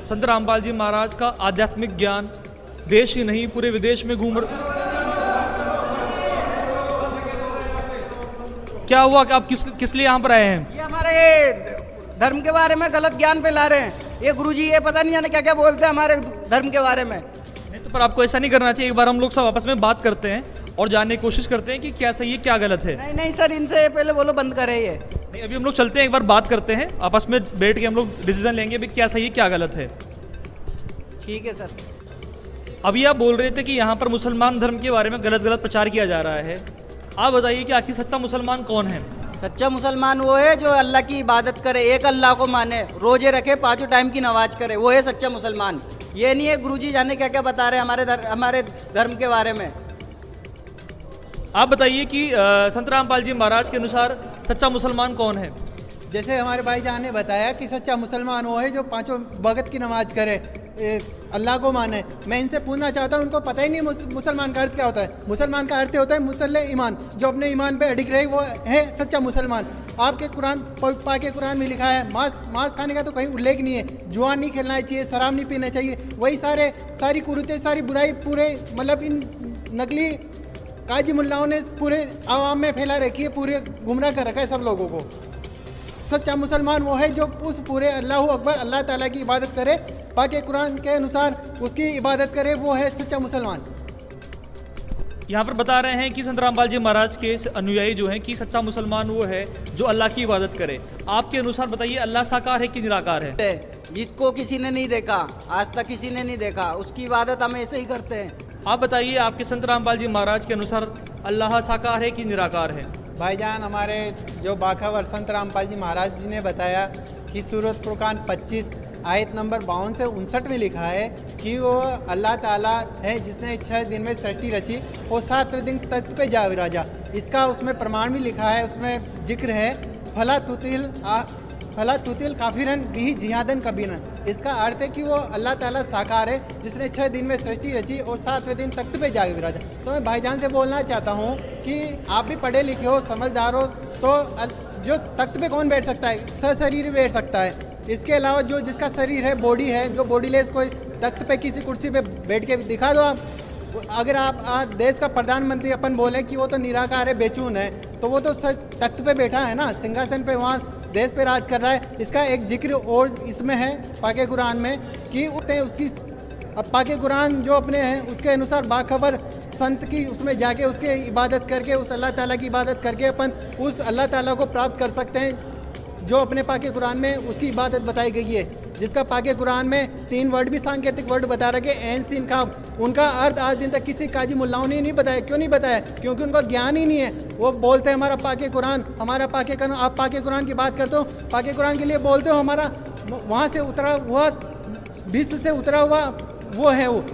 संत रामपाल जी महाराज का आध्यात्मिक ज्ञान देश ही नहीं पूरे विदेश में क्या हुआ कि आप किस लिए यहाँ पर आए हैं? ये हमारे धर्म के बारे में गलत ज्ञान फैला रहे हैं ये गुरुजी। ये पता नहीं जाने क्या क्या बोलते हैं हमारे धर्म के बारे में। नहीं तो पर आपको ऐसा नहीं करना चाहिए। एक बार हम लोग सब आपस में बात करते हैं और जानने की कोशिश करते हैं कि क्या सही है क्या गलत है। नहीं नहीं सर, इनसे पहले बोलो बंद करें ये। नहीं, अभी हम लोग चलते हैं, एक बार बात करते हैं आपस में बैठ के, हम लोग डिसीजन लेंगे भी क्या सही है क्या गलत है। ठीक है सर। अभी आप बोल रहे थे कि यहाँ पर मुसलमान धर्म के बारे में गलत गलत प्रचार किया जा रहा है। आप बताइए कि आखिर सच्चा मुसलमान कौन है? सच्चा मुसलमान वो है जो अल्लाह की इबादत करे, एक अल्लाह को माने, रोजे रखे, 5 टाइम की नमाज करे, वो है सच्चा मुसलमान। ये नहीं है गुरुजी जाने क्या क्या बता रहे हैं हमारे धर्म के बारे में। आप बताइए कि संत रामपाल जी महाराज के अनुसार सच्चा मुसलमान कौन है? जैसे हमारे भाईजान ने बताया कि सच्चा मुसलमान वो है जो 5 वक्त की नमाज करे, अल्लाह को माने। मैं इनसे पूछना चाहता हूँ, उनको पता ही नहीं मुसलमान का अर्थ क्या होता है। मुसलमान का अर्थ होता है मुसल्ले ईमान, जो अपने ईमान पे अडिग रहे वो है सच्चा मुसलमान। आपके कुरान पाके कुरान में लिखा है मांस खाने का तो कहीं उल्लेख नहीं है। जुआ नहीं खेलना चाहिए, शराब नहीं पीना चाहिए। वही सारी कुरीतें, सारी बुराई पूरे मतलब इन नकली काजी मुल्लाओं ने पूरे आवाम में फैला रखी है, पूरे गुमराह कर रखा है सब लोगों को। सच्चा मुसलमान वो है जो उस पूरे अल्लाह अकबर अल्लाह ताला की इबादत करे, पाके कुरान के अनुसार उसकी इबादत करे, वो है सच्चा मुसलमान। यहाँ पर बता रहे हैं कि संत रामपाल जी महाराज के अनुयायी जो हैं कि सच्चा मुसलमान वो है जो अल्लाह की इबादत करे। आपके अनुसार बताइए, अल्लाह साकार है कि निराकार है? जिसको किसी ने नहीं देखा, आज तक किसी ने नहीं देखा, उसकी इबादत हम ऐसे ही करते हैं। आप बताइए, आपके संत रामपाल जी महाराज के अनुसार अल्लाह साकार है कि निराकार है? भाईजान हमारे जो बाखबर संत रामपाल जी महाराज जी ने बताया कि सूरत फुरकान 25 आयत नंबर 52 से 59 में लिखा है कि वो अल्लाह ताला है जिसने 6 दिन में सृष्टि रची और 7वें दिन तख्त पे जा विराजा। इसका उसमें प्रमाण भी लिखा है, उसमें जिक्र है फला तुतिल काफिरन बिही जिहादन कबीरन। इसका अर्थ है कि वो अल्लाह ताला साकार है जिसने 6 दिन में सृष्टि रची और 7वें दिन तख्त पे जाके विराजा। तो मैं भाईजान से बोलना चाहता हूँ कि आप भी पढ़े लिखे हो, समझदार हो, तो जो तख्त पे कौन बैठ सकता है? सशरीर बैठ सकता है। इसके अलावा जो जिसका शरीर है, बॉडी है, जो बॉडी लेस कोई तख्त पे किसी कुर्सी पे बैठ के दिखा दो आप। अगर आप आज देश का प्रधानमंत्री अपन बोले कि वो तो निराकार है, बेचून है, तो वो तो तख्त पे बैठा है ना, सिंहासन पे, वहाँ देश पे राज कर रहा है। इसका एक जिक्र और इसमें है पाके कुरान में कि उसकी अब पाके कुरान जो अपने हैं उसके अनुसार बाखबर संत की उसमें जाके उसके इबादत करके, उस अल्लाह ताला की इबादत करके अपन उस अल्लाह ताला को प्राप्त कर सकते हैं जो अपने पाके कुरान में उसकी इबादत बताई गई है। जिसका पाके कुरान में 3 वर्ड भी सांकेतिक वर्ड बता रखे, ऐन सीन खाब। उनका अर्थ आज दिन तक किसी काजी मुल्लाओं ने नहीं बताया। क्यों नहीं बताया? क्योंकि उनको ज्ञान ही नहीं है। वो बोलते हैं हमारा पाके कुरान, हमारा पाके कुरान। आप पाके कुरान की बात करते हो, पाके कुरान के लिए बोलते हो हमारा वहाँ से उतरा हुआ, विश्व से उतरा हुआ वो है वो।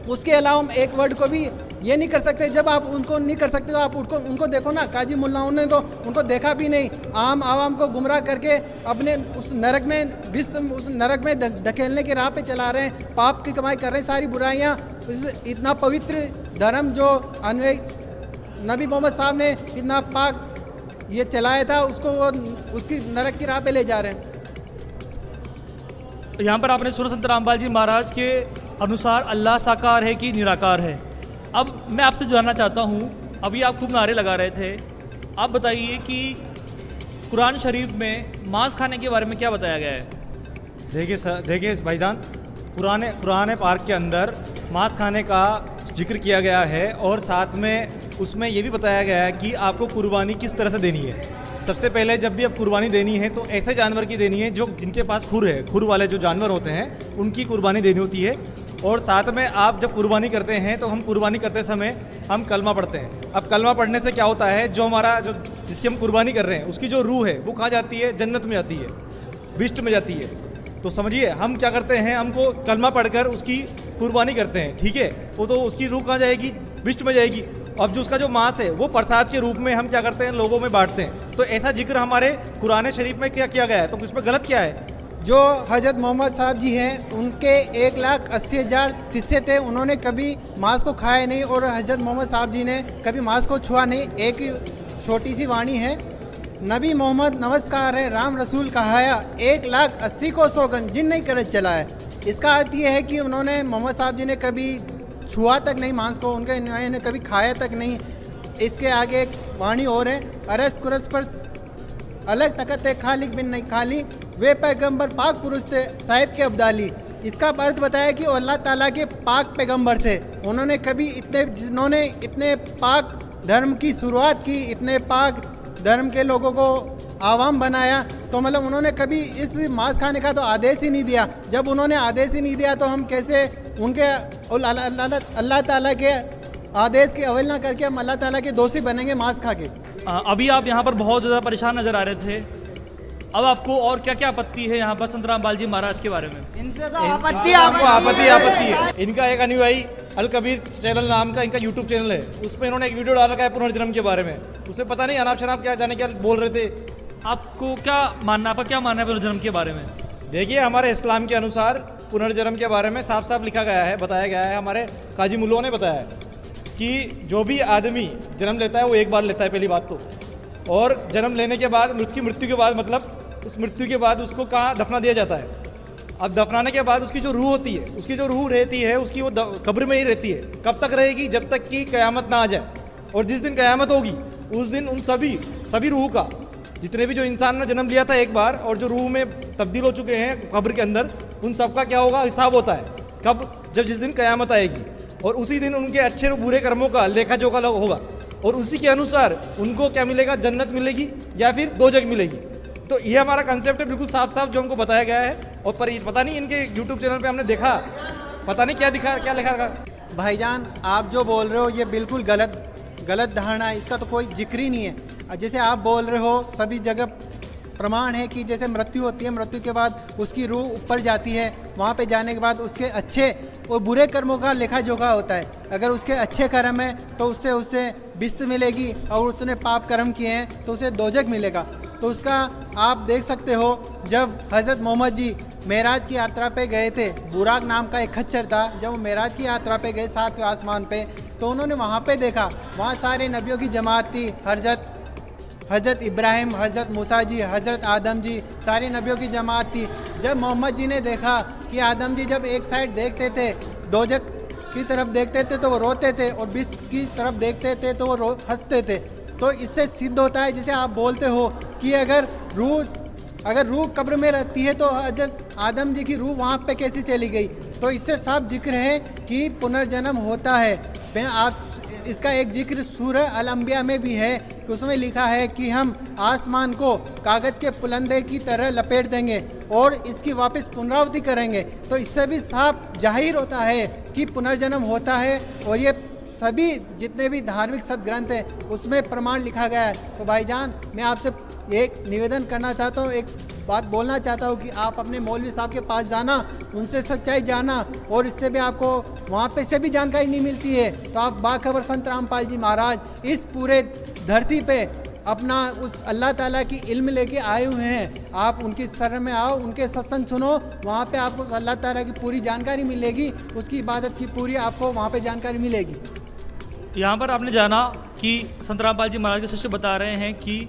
उसके अलावा हम एक वर्ड को भी ये नहीं कर सकते। जब आप उनको नहीं कर सकते तो आप उनको देखो ना, काजी मुल्लाओं ने तो उनको देखा भी नहीं। आवाम को गुमराह करके अपने उस नरक में धकेलने के राह पे चला रहे हैं, पाप की कमाई कर रहे हैं, सारी बुराइयाँ। इतना पवित्र धर्म जो नबी मोहम्मद साहब ने इतना पाक ये चलाया था, उसको वो उसकी नरक की राह पे ले जा रहे हैं। यहाँ पर आपने सुना संत रामपाल जी महाराज के अनुसार अल्लाह साकार है कि निराकार है। अब मैं आपसे जानना चाहता हूँ, अभी आप खूब नारे लगा रहे थे, आप बताइए कि कुरान शरीफ में मांस खाने के बारे में क्या बताया गया है? देखिए भाईजान, कुरान पाक के अंदर मांस खाने का जिक्र किया गया है और साथ में उसमें ये भी बताया गया है कि आपको कुर्बानी किस तरह से देनी है। सबसे पहले जब भी आप कुर्बानी देनी है तो ऐसे जानवर की देनी है जो जिनके पास खुर है, खुर वाले जो जानवर होते हैं उनकी कुर्बानी देनी होती है। और साथ में आप जब कुर्बानी करते हैं तो हम कुर्बानी करते समय हम कलमा पढ़ते हैं। अब कलमा पढ़ने से क्या होता है, जो हमारा जो जिसकी हम कुर्बानी कर रहे हैं उसकी जो रूह है वो कहाँ जाती है? जन्नत में जाती है, बिष्ट में जाती है। तो समझिए हम क्या करते हैं, हमको कलमा पढ़कर उसकी कुर्बानी करते हैं, ठीक है? वो तो उसकी रूह कहाँ जाएगी? बिष्ट में जाएगी। अब जो उसका जो मांस है वो प्रसाद के रूप में हम क्या करते हैं? लोगों में बांटते हैं। तो ऐसा जिक्र हमारे कुरान शरीफ में क्या किया गया है, तो इसमें गलत क्या है? जो हजरत मोहम्मद साहब जी हैं उनके 1,80,000 शिष्य थे, उन्होंने कभी मांस को खाया नहीं और हजरत मोहम्मद साहब जी ने कभी मांस को छुआ नहीं। एक छोटी सी वाणी है, नबी मोहम्मद नमस्कार है, राम रसूल कहाया, 1,80,000 को सौगन जिन नहीं कर चला है। इसका अर्थ ये है कि उन्होंने मोहम्मद साहब जी ने कभी छुआ तक नहीं मांस को, उन्होंने कभी खाया तक नहीं। इसके आगे एक वाणी और है, अरस कुरस पर अलग तकत है खालिक बिन नहीं खाली, वे पैगंबर पाक पुरुष थे साहिब के अब्दाली। इसका अर्थ बताया कि अल्लाह ताला के पाक पैगंबर थे। उन्होंने कभी जिन्होंने इतने पाक धर्म की शुरुआत की, इतने पाक धर्म के लोगों को आवाम बनाया, तो मतलब उन्होंने कभी इस मांस खाने का तो आदेश ही नहीं दिया। जब उन्होंने आदेश ही नहीं दिया तो हम कैसे उनके अल्लाह ताला के आदेश की अवहेलना करके हम अल्लाह ताला के दोषी बनेंगे मांस खा के। अभी आप यहाँ पर बहुत ज़्यादा परेशान नज़र आ रहे थे, अब आपको और क्या क्या आपत्ति है यहाँ पर संत रामपाल जी महाराज के बारे में? इनसे तो आपत्ति आपत्ति है। इनका एक अनुयायी अल कबीर चैनल नाम का इनका यूट्यूब चैनल है, उसमें इन्होंने एक वीडियो डाल रखा है पुनर्जन्म के बारे में। उसमें पता नहीं अनाप शनाप क्या जाने क्या बोल रहे थे। आपको क्या मानना, आपका क्या मानना है पुनर्जन्म के बारे में? देखिए, हमारे इस्लाम के अनुसार पुनर्जन्म के बारे में साफ साफ लिखा गया है, बताया गया है। हमारे काजी मुल्लों ने बताया है कि जो भी आदमी जन्म लेता है वो एक बार लेता है, पहली बात तो। और जन्म लेने के बाद उसकी मृत्यु के बाद, मतलब उस मृत्यु के बाद उसको कहाँ दफना दिया जाता है। अब दफनाने के बाद उसकी जो रूह होती है, उसकी जो रूह रहती है उसकी वो कब्र में ही रहती है। कब तक रहेगी? जब तक कि क़यामत ना आ जाए। और जिस दिन क़यामत होगी उस दिन उन सभी रूह का, जितने भी जो इंसान ने जन्म लिया था एक बार और जो रूह में तब्दील हो चुके हैं कब्र के अंदर, उन सब का क्या होगा? हिसाब होता है। कब? जब जिस दिन क़यामत आएगी, और उसी दिन उनके अच्छे और बुरे कर्मों का लेखा जोखा होगा, और उसी के अनुसार उनको क्या मिलेगा? जन्नत मिलेगी या फिर दोजख मिलेगी। तो ये हमारा कंसेप्ट है, बिल्कुल साफ साफ जो हमको बताया गया है। और पर पता नहीं इनके यूट्यूब चैनल पे हमने देखा, पता नहीं क्या लिखा रखा। भाईजान, आप जो बोल रहे हो ये बिल्कुल गलत धारणा है, इसका तो कोई जिक्र ही नहीं है। जैसे आप बोल रहे हो, सभी जगह प्रमाण है कि जैसे मृत्यु होती है, मृत्यु के बाद उसकी रूह ऊपर जाती है, वहाँ पे जाने के बाद उसके अच्छे और बुरे कर्मों का लेखा जोखा होता है। अगर उसके अच्छे कर्म है तो उससे बिस्त मिलेगी, और उसने पाप कर्म किए हैं तो उसे दोजख मिलेगा। तो उसका आप देख सकते हो, जब हज़रत मोहम्मद जी मेराज की यात्रा पे गए थे, बुराक नाम का एक खच्चर था, जब वो मेराज की यात्रा पे गए 7वें आसमान पे, तो उन्होंने वहाँ पे देखा, वहाँ सारे नबियों की जमात थी। हज़रत इब्राहिम, हज़रत मूसा जी, हज़रत आदम जी, सारे नबियों की जमात थी। जब मोहम्मद जी ने देखा कि आदम जी जब एक साइड देखते थे, दोजख की तरफ देखते थे तो वो रोते थे, और बिस्त की तरफ देखते थे तो वो हंसते थे। तो इससे सिद्ध होता है, जैसे आप बोलते हो कि अगर रूह कब्र में रहती है तो हज़रत आदम जी की रूह वहाँ पे कैसी चली गई। तो इससे साफ जिक्र है कि पुनर्जन्म होता है। आप इसका एक जिक्र सूरह अल अंबिया में भी है कि उसमें लिखा है कि हम आसमान को कागज़ के पुलंदे की तरह लपेट देंगे और इसकी वापस पुनरावृत्ति करेंगे। तो इससे भी साफ जाहिर होता है कि पुनर्जन्म होता है, और ये सभी जितने भी धार्मिक सदग्रंथ हैं उसमें प्रमाण लिखा गया है। तो भाईजान, मैं आपसे एक निवेदन करना चाहता हूँ, एक बात बोलना चाहता हूँ कि आप अपने मौलवी साहब के पास जाना, उनसे सच्चाई जाना, और इससे भी आपको वहाँ पे से भी जानकारी नहीं मिलती है तो आप बाखबर संत रामपाल जी महाराज इस पूरे धरती पे अपना उस अल्लाह ताला की इल्म लेके आए हुए हैं। आप उनकी शरण में आओ, उनके सत्संग सुनो, वहाँ पे आपको अल्लाह ताला की पूरी जानकारी मिलेगी, उसकी इबादत की पूरी आपको वहाँ पे जानकारी मिलेगी। यहाँ पर आपने जाना कि संत रामपाल जी महाराज के शिष्य बता रहे हैं कि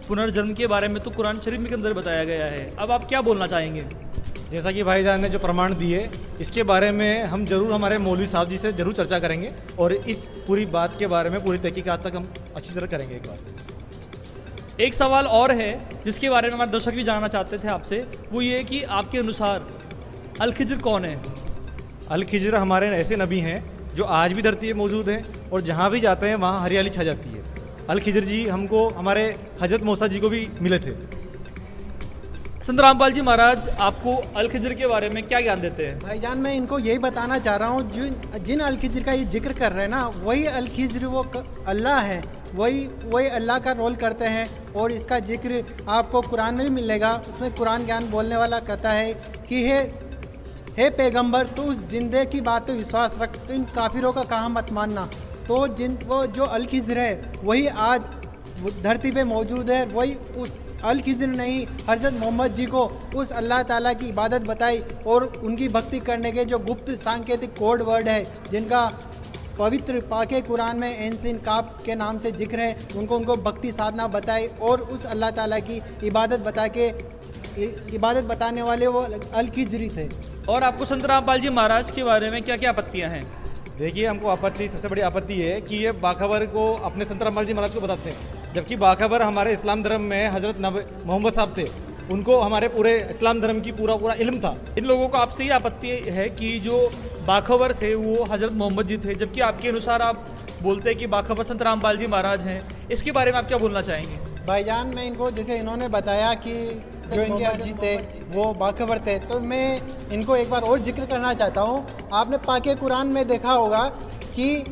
पुनर्जन्म के बारे में तो कुरान शरीफ के अंदर बताया गया है। अब आप क्या बोलना चाहेंगे? जैसा कि भाईजान ने जो प्रमाण दिए, इसके बारे में हम जरूर हमारे मौलवी साहब जी से जरूर चर्चा करेंगे, और इस पूरी बात के बारे में पूरी तहकीकात तक हम अच्छी तरह करेंगे। एक बार एक सवाल और है जिसके बारे में हमारे दर्शक भी जानना चाहते थे आपसे, वो ये कि आपके अनुसार अल खिज्र कौन है? अल खिज्र हमारे ऐसे नबी हैं जो आज भी धरती पे मौजूद हैं, और जहाँ भी जाते हैं वहाँ हरियाली छा जाती है। अल खिज्र जी हमको हमारे हजरत मूसा जी को भी मिले थे। संत रामपाल जी महाराज आपको अल खिज्र के बारे में क्या ज्ञान देते हैं? भाईजान, मैं इनको यही बताना चाह रहा हूँ, जिन अल खिज्र का ये जिक्र कर रहे हैं ना, वही अल खिज्र वो अल्लाह है, वही अल्लाह का रोल करते हैं। और इसका जिक्र आपको कुरान में भी मिलेगा। उसमें कुरान ज्ञान बोलने वाला कहता है कि हे पैगंबर, तू उस जिंदे की बात पे विश्वास रख, तो इन काफिरों का कहा मत मानना। तो वो जो अल खिज्र है वही आज धरती पे मौजूद है। वही उस अल खिज्र नहीं, हज़रत मोहम्मद जी को उस अल्लाह ताला की इबादत बताई, और उनकी भक्ति करने के जो गुप्त सांकेतिक कोड वर्ड है, जिनका पवित्र पाके कुरान में एनसिन काप के नाम से जिक्र है, उनको भक्ति साधना बताई, और उस अल्लाह ताला की इबादत बताने वाले वो अल खिज्री थे। और आपको संत रामपाल जी महाराज के बारे में क्या क्या आपत्तियां हैं? देखिए, हमको आपत्ति, सबसे बड़ी आपत्ति है कि ये बाखबर को अपने संत रामपाल जी महाराज को बताते हैं, जबकि बाखबर हमारे इस्लाम धर्म में हजरत मोहम्मद साहब थे, उनको हमारे पूरे इस्लाम धर्म की पूरा इल्म था। इन लोगों को आपसे ये आपत्ति है कि जो बाखबर थे वो हजरत मोहम्मद जी थे, जबकि आपके अनुसार आप बोलते हैं कि बाखबर संत रामपाल जी महाराज हैं। इसके बारे में आप क्या बोलना चाहेंगे? भाईजान, मैं इनको, जैसे इन्होंने बताया कि जो इनके अजीत थे वो बाखबर थे, तो मैं इनको एक बार और जिक्र करना चाहता हूँ। आपने पाके कुरान में देखा होगा कि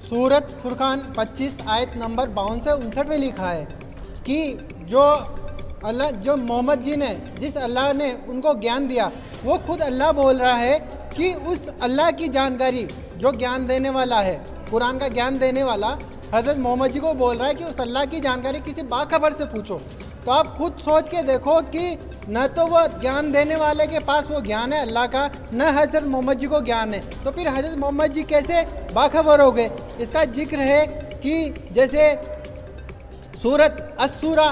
सूरत फुरकान 25 आयत नंबर 52 से 59 में लिखा है कि जो मोहम्मद जी ने, जिस अल्लाह ने उनको ज्ञान दिया, वो खुद अल्लाह बोल रहा है कि उस अल्लाह की जानकारी जो ज्ञान देने वाला है, कुरान का ज्ञान देने वाला हज़रत मोहम्मद जी को बोल रहा है कि उस अल्लाह की जानकारी किसी बाखबर से पूछो। तो आप खुद सोच के देखो कि न तो वो ज्ञान देने वाले के पास वो ज्ञान है अल्लाह का, न हज़रत मोहम्मद जी को ज्ञान है, तो फिर हज़रत मोहम्मद जी कैसे बाखबर हो गए? इसका जिक्र है कि जैसे सूरत अस्सूरा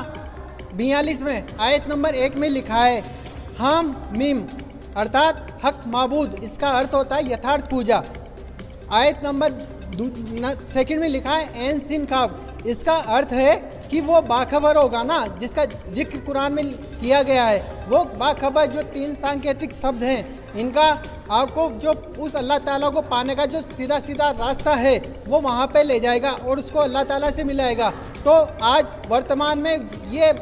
42 में आयत नंबर 1 में लिखा है हम मीम अर्थात हक माबूद, इसका अर्थ होता है यथार्थ पूजा। आयत नंबर 2 में लिखा है एन सिन काफ, इसका अर्थ है कि वो बाखबर होगा ना, जिसका जिक्र कुरान में किया गया है। वो बाखबर जो 3 सांकेतिक शब्द हैं, इनका आपको जो उस अल्लाह ताला को पाने का जो सीधा सीधा रास्ता है वो वहाँ पे ले जाएगा और उसको अल्लाह ताला से मिलाएगा। तो आज वर्तमान में ये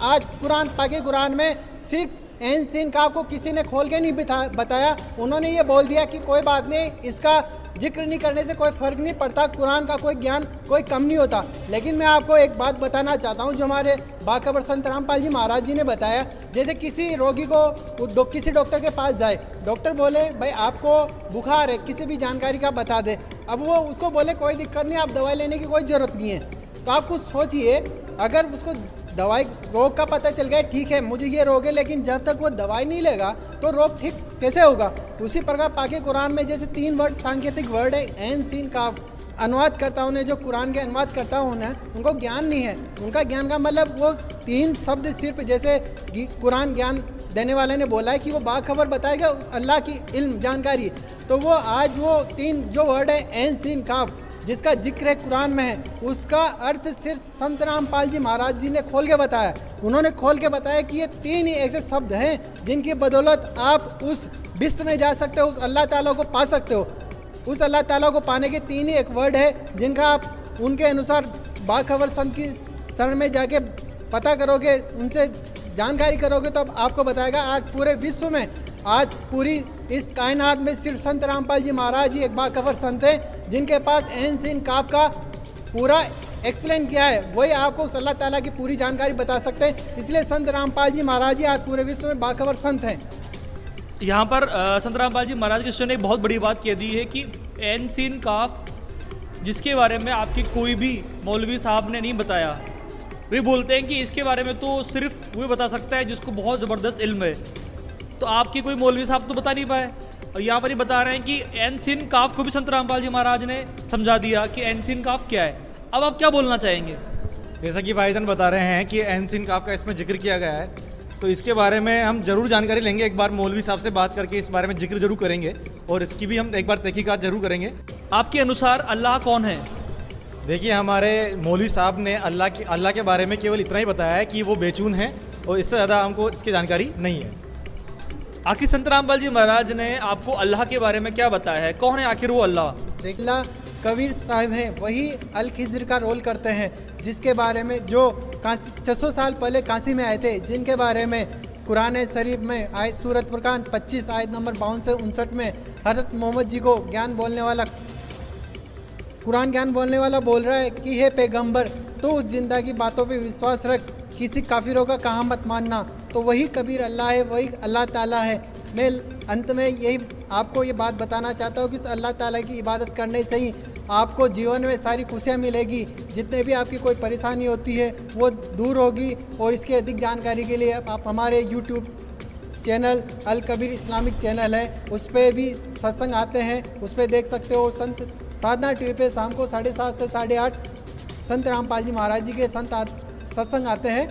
आज कुरान, पाके कुरान में सिर्फ एन सिन का आपको किसी ने खोल के नहीं बताया, उन्होंने ये बोल दिया कि कोई बात नहीं, इसका जिक्र नहीं करने से कोई फ़र्क नहीं पड़ता, कुरान का कोई ज्ञान कोई कम नहीं होता। लेकिन मैं आपको एक बात बताना चाहता हूँ जो हमारे बाखबर संत रामपाल जी महाराज जी ने बताया। जैसे किसी रोगी को किसी डॉक्टर के पास जाए, डॉक्टर बोले भाई आपको बुखार है, किसी भी जानकारी का बता दे, अब वो उसको बोले कोई दिक्कत नहीं, आप दवाई लेने की कोई ज़रूरत नहीं है। तो आप कुछ सोचिए, अगर उसको दवाई रोग का पता चल गया ठीक है मुझे ये रोग है, लेकिन जब तक वो दवाई नहीं लेगा तो रोग ठीक कैसे होगा? उसी प्रकार पाके कुरान में जैसे 3 वर्ड सांकेतिक वर्ड है एन सीन काफ, अनुवादकर्ताओं ने, जो कुरान के अनुवादकर्ताओं ने, उनको ज्ञान नहीं है। उनका ज्ञान का मतलब वो 3 शब्द सिर्फ, जैसे कुरान ज्ञान देने वाले ने बोला है कि वो बाखबर बताएगा उस अल्लाह की इल्म जानकारी, तो वो आज वो 3 जो वर्ड है एन सीन काफ जिसका जिक्र है कुरान में है, उसका अर्थ सिर्फ संत रामपाल जी महाराज जी ने खोल के बताया। उन्होंने खोल के बताया कि ये 3 ही ऐसे शब्द हैं जिनकी बदौलत आप उस बिस्त में जा सकते हो, उस अल्लाह ताला को पा सकते हो। उस अल्लाह ताला को पाने के 3 ही एक वर्ड है जिनका आप उनके अनुसार बाखबर संत की शरण में जाके पता करोगे, उनसे जानकारी करोगे, तो अब आपको बताएगा। आज पूरे विश्व में, आज पूरी इस कायनात में सिर्फ संत रामपाल जी महाराज जी एक बाखबर संत हैं जिनके पास एन सिन काफ का पूरा एक्सप्लेन किया है, वही आपको उस अल्लाह ताला की पूरी जानकारी बता सकते हैं। इसलिए संत रामपाल जी महाराज जी आज पूरे विश्व में बाखबर संत हैं। यहाँ पर संत रामपाल जी महाराज कृष्ण ने एक बहुत बड़ी बात कह दी है कि एन सीन काफ, जिसके बारे में आपकी कोई भी मौलवी साहब ने नहीं बताया, वे बोलते हैं कि इसके बारे में तो सिर्फ वही बता सकता है जिसको बहुत ज़बरदस्त इल्म है। तो आपकी कोई मौलवी साहब तो बता नहीं पाए, और यहाँ पर ही बता रहे हैं कि एन सिन काफ को भी संत रामपाल जी महाराज ने समझा दिया कि एन सिन काफ क्या है। अब आप क्या बोलना चाहेंगे? जैसा कि भाईजान बता रहे हैं कि एन सिन काफ का इसमें जिक्र किया गया है, तो इसके बारे में हम जरूर जानकारी लेंगे। एक बार मौलवी साहब से बात करके इस बारे में जिक्र जरूर करेंगे और इसकी भी हम एक बार तहकीकात जरूर करेंगे। आपके अनुसार अल्लाह कौन है? देखिए, हमारे मौलवी साहब ने अल्लाह के बारे में केवल इतना ही बताया है कि वो बेचून है, और इससे ज़्यादा हमको इसकी जानकारी नहीं है। आखिर संत रामपाल जी महाराज ने आपको अल्लाह के बारे में क्या बताया है? कौन है आखिर वो अल्लाह? अल्लाह कबीर साहिब हैं, वही अल खिज़र का रोल करते हैं, जिसके बारे में जो 600 साल पहले काशी में आए थे, जिनके बारे में कुरान शरीफ में आयत सूरत फुरकान 25 आयत नंबर 52 से 59 में हज़रत मोहम्मद जी को ज्ञान बोलने वाला, कुरान ज्ञान बोलने वाला बोल रहा है कि हे पैगंबर, तो उस जिंदा की बातों पे विश्वास रख, किसी काफिरों का कहा मत मानना। तो वही कबीर अल्लाह है, वही अल्लाह ताला है। मैं अंत में यही आपको ये बात बताना चाहता हूँ कि उस अल्लाह ताला की इबादत करने से ही आपको जीवन में सारी खुशियाँ मिलेगी, जितने भी आपकी कोई परेशानी होती है वो दूर होगी। और इसकी अधिक जानकारी के लिए आप हमारे यूट्यूब चैनल अल कबीर इस्लामिक चैनल है, उस पर भी सत्संग आते हैं, उस पर देख सकते हो। संत साधना टीवी पे शाम को 7:30 से 8:30 संत रामपाल जी महाराज जी के सत्संग आते हैं।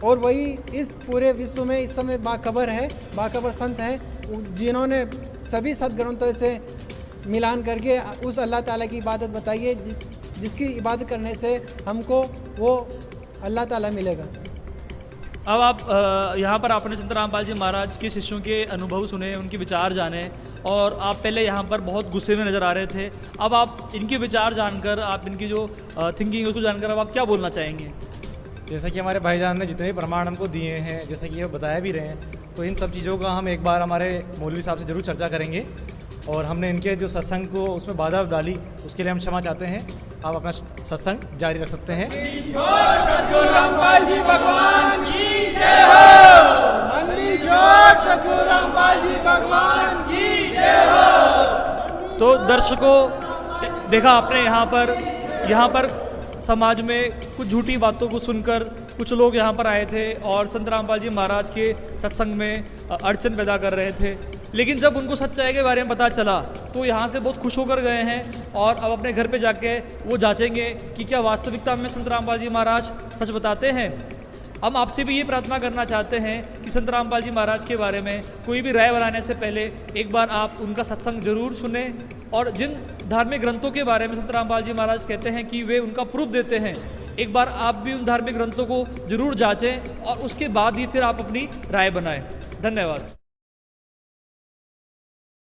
और वही इस पूरे विश्व में इस समय बाखबर है, बाखबर संत हैं जिन्होंने सभी सदग्रंथों से मिलान करके उस अल्लाह ताला की इबादत बताई है जिसकी इबादत करने से हमको वो अल्लाह ताला मिलेगा। अब आप यहाँ पर आपने संत रामपाल जी महाराज के शिष्यों के अनुभव सुने, उनके विचार जाने, और आप पहले यहाँ पर बहुत गुस्से में नज़र आ रहे थे। अब आप इनके विचार जानकर, आप इनकी जो थिंकिंग है उसको जानकर अब आप क्या बोलना चाहेंगे? जैसा कि हमारे भाईजान ने जितने भी प्रमाण हमको दिए हैं, जैसा कि ये बताया भी रहे हैं, तो इन सब चीज़ों का हम एक बार हमारे मौलवी साहब से ज़रूर चर्चा करेंगे। और हमने इनके जो सत्संग को उसमें बाधा डाली, उसके लिए हम क्षमा चाहते हैं। आप अपना सत्संग जारी रख सकते हैं। सद्गुरु रामपाल जी भगवान की जय हो। मंदिर जोड़ सद्गुरु रामपाल जी भगवान की जय हो। तो दर्शकों, देखा आपने यहाँ पर समाज में कुछ झूठी बातों को सुनकर कुछ लोग यहाँ पर आए थे और संत रामपाल जी महाराज के सत्संग में अड़चन पैदा कर रहे थे। लेकिन जब उनको सच्चाई के बारे में पता चला तो यहाँ से बहुत खुश होकर गए हैं और अब अपने घर पे जाके वो जांचेंगे कि क्या वास्तविकता में संत रामपाल जी महाराज सच बताते हैं। हम आपसे भी ये प्रार्थना करना चाहते हैं कि संत रामपाल जी महाराज के बारे में कोई भी राय बनाने से पहले एक बार आप उनका सत्संग जरूर सुने, और जिन धार्मिक ग्रंथों के बारे में संत रामपाल जी महाराज कहते हैं कि वे उनका प्रूफ देते हैं, एक बार आप भी उन धार्मिक ग्रंथों को जरूर जांचें और उसके बाद ही फिर आप अपनी राय बनाएं। धन्यवाद।